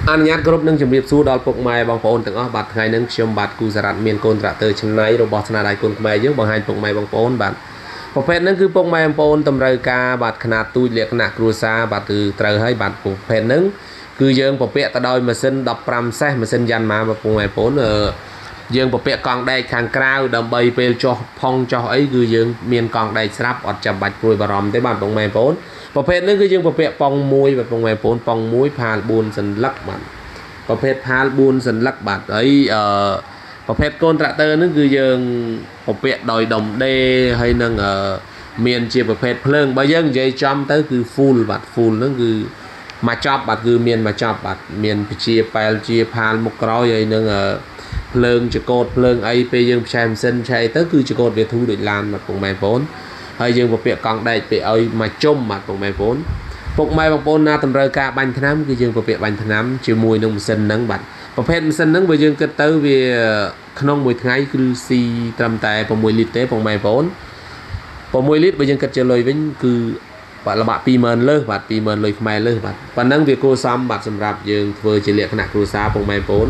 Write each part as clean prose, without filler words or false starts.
អនុញ្ញាតគ្រប់នឹងជំរាបសួរដល់ពុកម៉ែបងប្អូនទាំងអស់បាទថ្ងៃនេះខ្ញុំបាទគូសារ៉ាត់មានកូនត្រាក់ទ័រឆ្នៃរបស់ស្នាដៃគុណខ្មែរយើងបង្ហាញពុកម៉ែបងប្អូនបាទប្រភេទហ្នឹងគឺពុកម៉ែបងប្អូនតម្រូវការបាទຂະຫນាតទូចលក្ខណៈគ្រួសារបាទគឺត្រូវហើយបាទប្រភេទហ្នឹងគឺយើងពពាក់ទៅដោយម៉ាស៊ីន15សេសម៉ាស៊ីនយ៉ាន់ម៉ាបងប្អូនយើងពពាក់កង់ដែកខាងក្រៅដើម្បីពេលចុះផុងចុះអីគឺយើងមានកង់ដែកស្រាប់អត់ចាំបាច់ព្រួយបារម្ភទេបាទបងប្អូនប្រភេទនេះគឺយើងពពាក់ប៉ងមួយបាទបងប្អូនប៉ងមួយផាល4សន្លឹកបាទប្រភេទផាល4សន្លឹកបាទហើយប្រភេទកូនត្រាក់ទ័រនេះគឺយើងពពាក់ដោយដុំដេហើយនឹងមានជាប្រភេទភ្លើងបើយើងនិយាយចំទៅគឺ full បាទ full ហ្នឹងគឺមកចប់បាទគឺមានមកចប់បាទមានពជាប៉ែលជាផាលមុខក្រោយហើយនឹងភ្លើងចកោតភ្លើងអីពេលយើងផ្សាយម៉ាស៊ីនឆែកទៅគឺចកោតវាធូរដូចឡានបាទបងប្អូនហើយយើងពពាក់កង់ដែកពេលឲ្យមកជុំបាទបងប្អូនពុកម៉ែបងប្អូនណាតម្រូវការបាញ់ថ្នាំគឺយើងពពាក់បាញ់ថ្នាំជាមួយនឹងម៉ាស៊ីនហ្នឹងបាទប្រភេទម៉ាស៊ីនហ្នឹងបើយើងគិតទៅវាក្នុងមួយថ្ងៃគឺស៊ីត្រឹមតែ6លីត្រទេបងប្អូន6លីត្របើយើងគិតជាលុយវិញគឺបាទល្បាក់ 20000 លើសបាទ 20000 លុយខ្មែរលើសបាទប៉ុណ្ណឹងវាគួរសមបាទសម្រាប់យើងធ្វើជាលក្ខណៈគ្រួសារបងប្អូន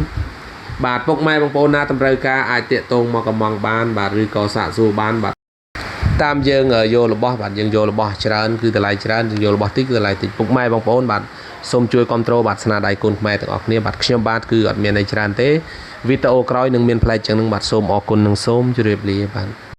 បាទពុកម៉ែបងប្អូនណាតម្រូវការអាចតាក់ទងមកកំងបានបាទឬក៏សាកសួរបានបាទតាមយើងយករបស់បាទយើងយករបស់ច្រើនគឺតម្លៃច្រើនយើងយករបស់តិចគឺតម្លៃតិចពុកម៉ែបងប្អូនបាទសូមជួយគ្រប់គ្រងបាទស្នាដៃគុណខ្មែរទាំងអស់គ្នាបាទខ្ញុំបាទគឺអត់មានអីច្រើនទេវីដេអូក្រោយនឹងមានផ្លែកចឹងនឹងបាទសូមអរគុណនិងសូមជម្រាបលាបាទ